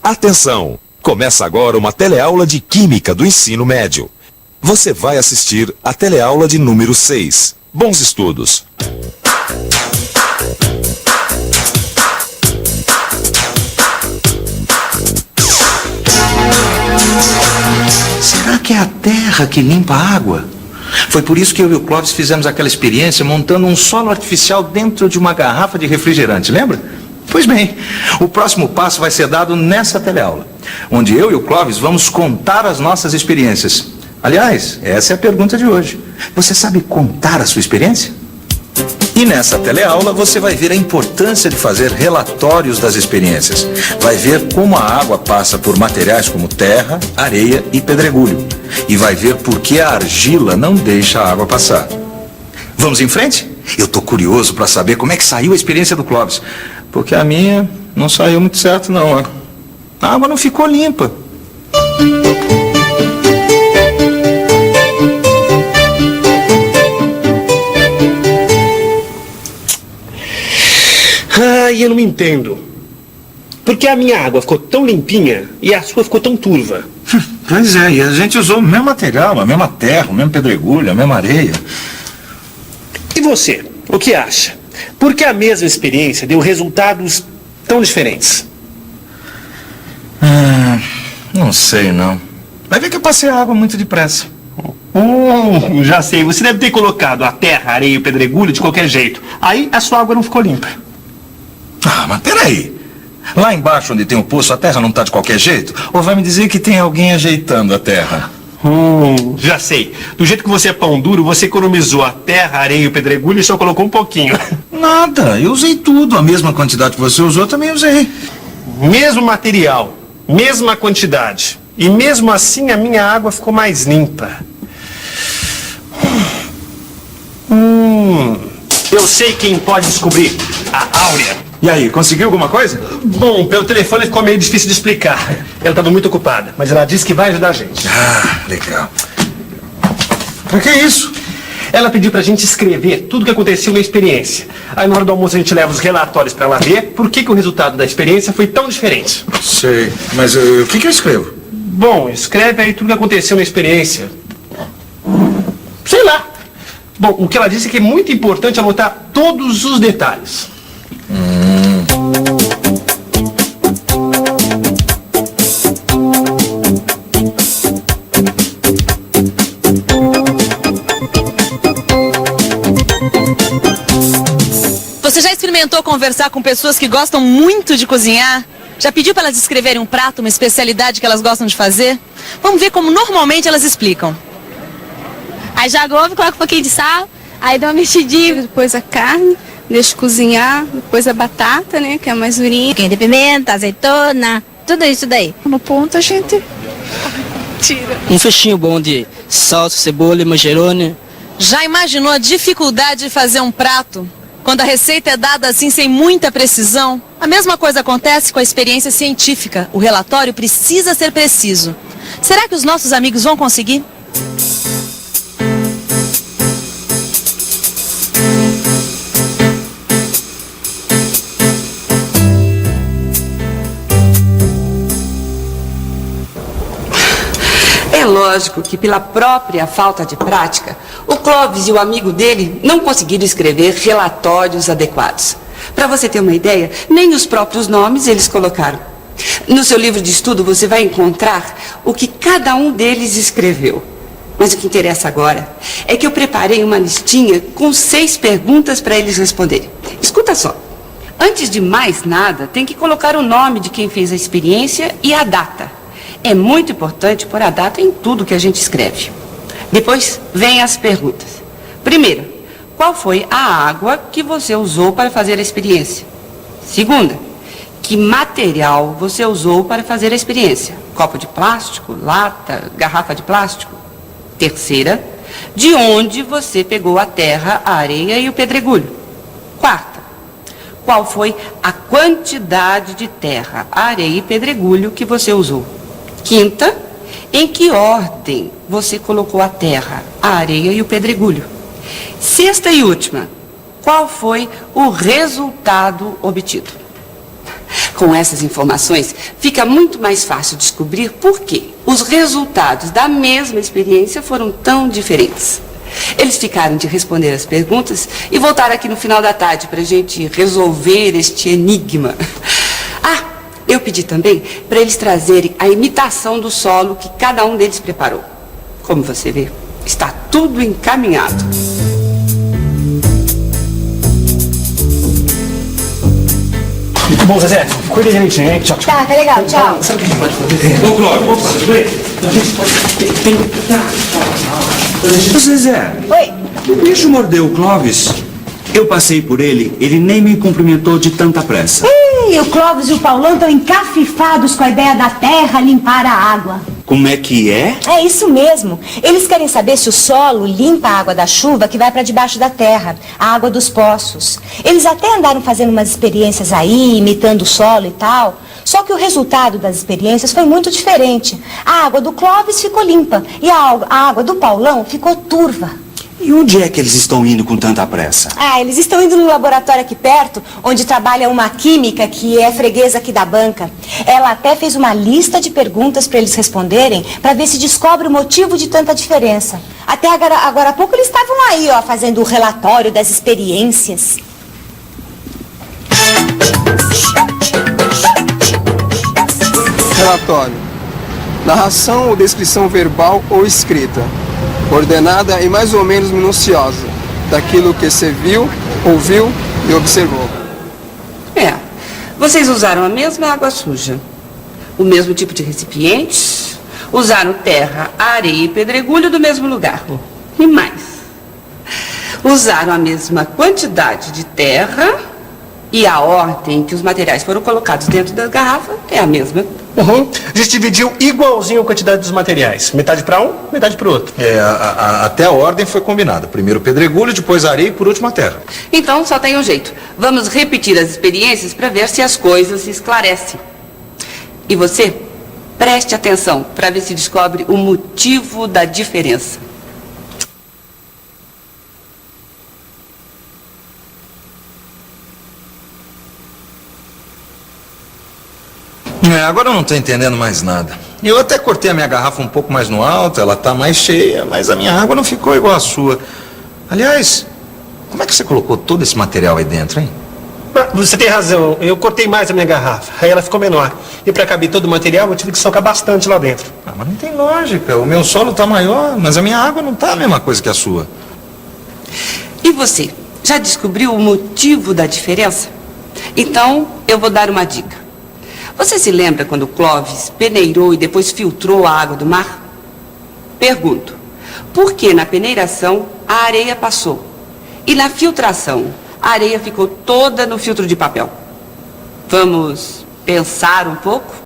Atenção! Começa agora uma teleaula de Química do Ensino Médio. Você vai assistir a teleaula de número 6. Bons estudos! Será que é a terra que limpa a água? Foi por isso que eu e o Clóvis fizemos aquela experiência montando um solo artificial dentro de uma garrafa de refrigerante, lembra? Pois bem, o próximo passo vai ser dado nessa teleaula, onde eu e o Clóvis vamos contar as nossas experiências. Aliás, essa é a pergunta de hoje. Você sabe contar a sua experiência? E nessa teleaula você vai ver a importância de fazer relatórios das experiências. Vai ver como a água passa por materiais como terra, areia e pedregulho. E vai ver por que a argila não deixa a água passar. Vamos em frente? Eu tô curioso para saber como é que saiu a experiência do Clóvis. Porque a minha não saiu muito certo não, ó. A água não ficou limpa. Eu não me entendo. Por que a minha água ficou tão limpinha e a sua ficou tão turva? Pois é, e a gente usou o mesmo material, a mesma terra, o mesmo pedregulho, a mesma areia. E você, o que acha? Por que a mesma experiência deu resultados tão diferentes? Não sei, não. Vai ver que eu passei a água muito depressa. Já sei. Você deve ter colocado a terra, a areia e o pedregulho de qualquer jeito. Aí a sua água não ficou limpa. Mas peraí. Lá embaixo onde tem o poço, a terra não está de qualquer jeito? Ou vai me dizer que tem alguém ajeitando a terra? Já sei. Do jeito que você é pão duro, você economizou a terra, a areia e o pedregulho e só colocou um pouquinho. Nada, eu usei tudo. A mesma quantidade que você usou, eu também usei. Mesmo material, mesma quantidade. E mesmo assim a minha água ficou mais limpa. Eu sei quem pode descobrir. A Áurea. E aí, conseguiu alguma coisa? Bom, pelo telefone ficou meio difícil de explicar. Ela estava muito ocupada, mas ela disse que vai ajudar a gente. Legal. Pra que isso? Ela pediu pra gente escrever tudo o que aconteceu na experiência. Aí na hora do almoço a gente leva os relatórios pra ela ver por que o resultado da experiência foi tão diferente. Sei, mas o que eu escrevo? Bom, escreve aí tudo o que aconteceu na experiência. Sei lá. Bom, o que ela disse é que é muito importante anotar todos os detalhes. Você já experimentou conversar com pessoas que gostam muito de cozinhar? Já pediu para elas escreverem um prato, uma especialidade que elas gostam de fazer? Vamos ver como normalmente elas explicam. Aí joga o ovo, coloca um pouquinho de sal, aí dá uma mexidinha, depois a carne, deixa cozinhar, depois a batata, né, que é mais durinha. Um pouquinho de pimenta, azeitona, tudo isso daí. No ponto a gente tira. Um fechinho bom de salsa, cebola e manjerone. Já imaginou a dificuldade de fazer um prato? Quando a receita é dada assim sem muita precisão? A mesma coisa acontece com a experiência científica. O relatório precisa ser preciso. Será que os nossos amigos vão conseguir? É lógico que, pela própria falta de prática, o Clóvis e o amigo dele não conseguiram escrever relatórios adequados. Para você ter uma ideia, nem os próprios nomes eles colocaram. No seu livro de estudo você vai encontrar o que cada um deles escreveu. Mas o que interessa agora é que eu preparei uma listinha com 6 perguntas para eles responderem. Escuta só. Antes de mais nada, tem que colocar o nome de quem fez a experiência e a data. É muito importante pôr a data em tudo que a gente escreve. Depois, vem as perguntas. Primeira, qual foi a água que você usou para fazer a experiência? Segunda, que material você usou para fazer a experiência? Copo de plástico, lata, garrafa de plástico? Terceira, de onde você pegou a terra, a areia e o pedregulho? Quarta, qual foi a quantidade de terra, areia e pedregulho que você usou? Quinta, em que ordem você colocou a terra, a areia e o pedregulho? Sexta e última. Qual foi o resultado obtido? Com essas informações, fica muito mais fácil descobrir por que os resultados da mesma experiência foram tão diferentes. Eles ficaram de responder as perguntas e voltaram aqui no final da tarde para a gente resolver este enigma. Ah, eu pedi também para eles trazerem a imitação do solo que cada um deles preparou. Como você vê, está tudo encaminhado. Bom, Zezé, cuida direitinho, hein? Tchau, tchau. Tá legal, tchau. Sabe o que a gente pode fazer? Ô, Clóvis. A gente tem Ô, Zezé. Oi. O bicho mordeu o Clóvis. Eu passei por ele, ele nem me cumprimentou de tanta pressa. E o Clóvis e o Paulão estão encafifados com a ideia da terra limpar a água. Como é que é? É isso mesmo. Eles querem saber se o solo limpa a água da chuva que vai para debaixo da terra, a água dos poços. Eles até andaram fazendo umas experiências aí, imitando o solo e tal. Só que o resultado das experiências foi muito diferente. A água do Clóvis ficou limpa e a água do Paulão ficou turva. E onde é que eles estão indo com tanta pressa? Ah, eles estão indo no laboratório aqui perto, onde trabalha uma química que é freguesa aqui da banca. Ela até fez uma lista de perguntas para eles responderem, para ver se descobre o motivo de tanta diferença. Até agora há pouco eles estavam aí, ó, fazendo o relatório das experiências. Relatório. Narração ou descrição verbal ou escrita, ordenada e mais ou menos minuciosa, daquilo que você viu, ouviu e observou. Vocês usaram a mesma água suja, o mesmo tipo de recipientes, usaram terra, areia e pedregulho do mesmo lugar. E mais, usaram a mesma quantidade de terra e a ordem em que os materiais foram colocados dentro da garrafa é a mesma. A gente dividiu igualzinho a quantidade dos materiais. Metade para um, metade para o outro. Até a ordem foi combinada. Primeiro o pedregulho, depois a areia e por último a terra. Então só tem um jeito. Vamos repetir as experiências para ver se as coisas se esclarecem. E você, preste atenção para ver se descobre o motivo da diferença. Agora eu não estou entendendo mais nada. Eu até cortei a minha garrafa um pouco mais no alto, ela está mais cheia, mas a minha água não ficou igual à sua. Aliás, como é que você colocou todo esse material aí dentro, hein? Você tem razão, eu cortei mais a minha garrafa, aí ela ficou menor. E para caber todo o material, eu tive que socar bastante lá dentro. Mas não tem lógica, o meu solo está maior, mas a minha água não está a mesma coisa que a sua. E você, já descobriu o motivo da diferença? Então, eu vou dar uma dica. Você se lembra quando o Clóvis peneirou e depois filtrou a água do mar? Pergunto, por que na peneiração a areia passou e na filtração a areia ficou toda no filtro de papel? Vamos pensar um pouco?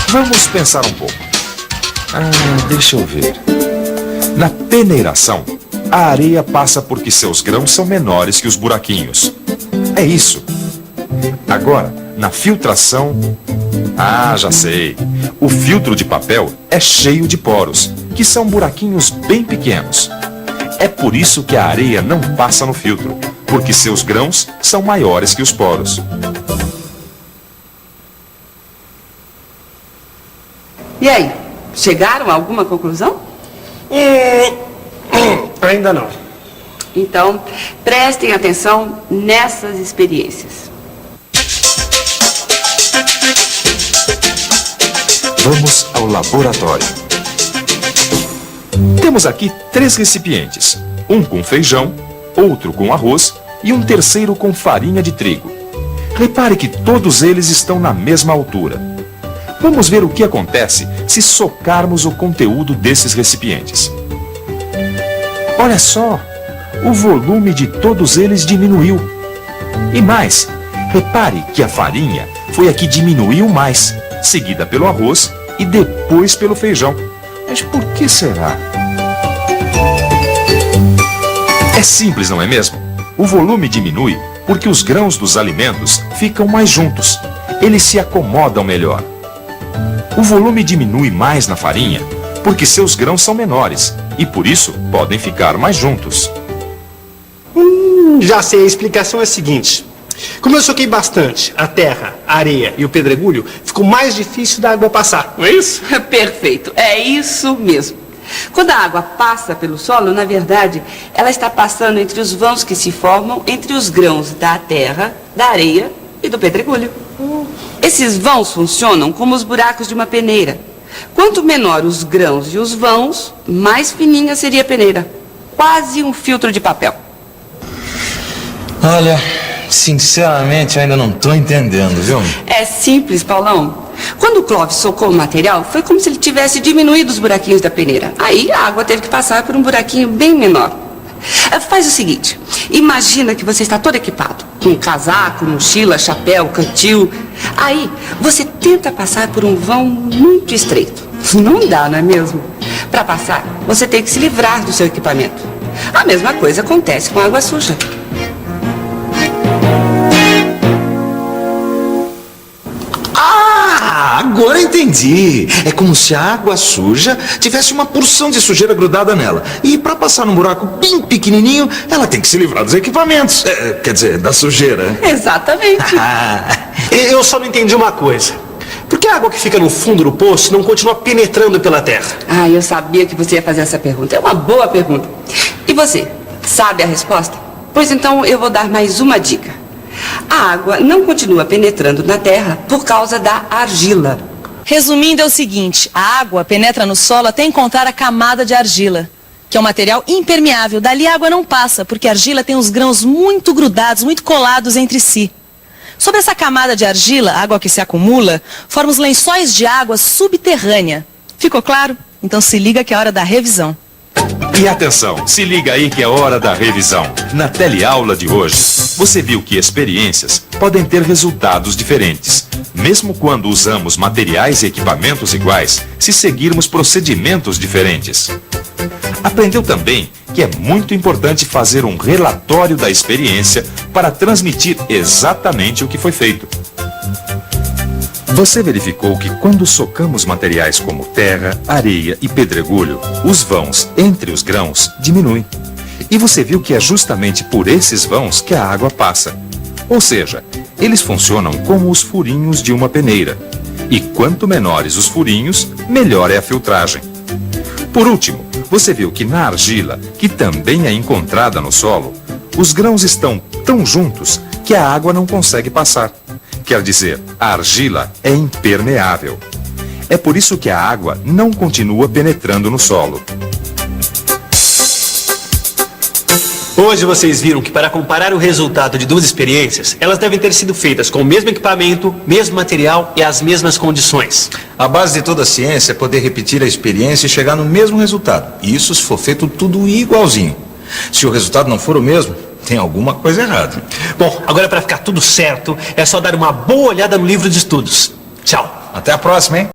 Vamos pensar um pouco. Deixa eu ver. Na peneiração, a areia passa porque seus grãos são menores que os buraquinhos. É isso. Agora, na filtração... já sei. O filtro de papel é cheio de poros, que são buraquinhos bem pequenos. É por isso que a areia não passa no filtro, porque seus grãos são maiores que os poros. E aí, chegaram a alguma conclusão? Ainda não. Então, prestem atenção nessas experiências. Vamos ao laboratório. Temos aqui 3 recipientes. Um com feijão, outro com arroz e um terceiro com farinha de trigo. Repare que todos eles estão na mesma altura. Vamos ver o que acontece se socarmos o conteúdo desses recipientes. Olha só, o volume de todos eles diminuiu. E mais, repare que a farinha foi a que diminuiu mais, seguida pelo arroz e depois pelo feijão. Mas por que será? É simples, não é mesmo? O volume diminui porque os grãos dos alimentos ficam mais juntos. Eles se acomodam melhor. O volume diminui mais na farinha porque seus grãos são menores e por isso podem ficar mais juntos. Já sei, a explicação é a seguinte. Como eu soquei bastante a terra, a areia e o pedregulho, ficou mais difícil da água passar, não é isso? Perfeito, é isso mesmo. Quando a água passa pelo solo, na verdade, ela está passando entre os vãos que se formam entre os grãos da terra, da areia e do pedregulho. Esses vãos funcionam como os buracos de uma peneira. Quanto menor os grãos e os vãos, mais fininha seria a peneira. Quase um filtro de papel. Olha, sinceramente, eu ainda não estou entendendo, viu? É simples, Paulão. Quando o Clóvis socou o material, foi como se ele tivesse diminuído os buraquinhos da peneira. Aí a água teve que passar por um buraquinho bem menor. Faz o seguinte, imagina que você está todo equipado, com casaco, mochila, chapéu, cantil. Aí você tenta passar por um vão muito estreito. Não dá, não é mesmo? Para passar, você tem que se livrar do seu equipamento. A mesma coisa acontece com a água suja. Agora entendi. É como se a água suja tivesse uma porção de sujeira grudada nela. E para passar num buraco bem pequenininho, ela tem que se livrar dos equipamentos. Quer dizer, da sujeira. Exatamente. Eu só não entendi uma coisa. Por que a água que fica no fundo do poço não continua penetrando pela terra? Ah, eu sabia que você ia fazer essa pergunta. É uma boa pergunta. E você, sabe a resposta? Pois então eu vou dar mais uma dica. A água não continua penetrando na terra por causa da argila. Resumindo, é o seguinte: a água penetra no solo até encontrar a camada de argila, que é um material impermeável. Dali a água não passa, porque a argila tem os grãos muito grudados, muito colados entre si. Sobre essa camada de argila, a água que se acumula, forma os lençóis de água subterrânea. Ficou claro? Então se liga que é hora da revisão. E atenção, se liga aí que é hora da revisão. Na teleaula de hoje, você viu que experiências podem ter resultados diferentes, mesmo quando usamos materiais e equipamentos iguais, se seguirmos procedimentos diferentes. Aprendeu também que é muito importante fazer um relatório da experiência para transmitir exatamente o que foi feito. Você verificou que quando socamos materiais como terra, areia e pedregulho, os vãos entre os grãos diminuem. E você viu que é justamente por esses vãos que a água passa. Ou seja, eles funcionam como os furinhos de uma peneira. E quanto menores os furinhos, melhor é a filtragem. Por último, você viu que na argila, que também é encontrada no solo, os grãos estão tão juntos que a água não consegue passar. Quer dizer, a argila é impermeável. É por isso que a água não continua penetrando no solo. Hoje vocês viram que para comparar o resultado de duas experiências, elas devem ter sido feitas com o mesmo equipamento, mesmo material e as mesmas condições. A base de toda a ciência é poder repetir a experiência e chegar no mesmo resultado. E isso se for feito tudo igualzinho. Se o resultado não for o mesmo, tem alguma coisa errada. Bom, agora para ficar tudo certo, é só dar uma boa olhada no livro de estudos. Tchau. Até a próxima, hein?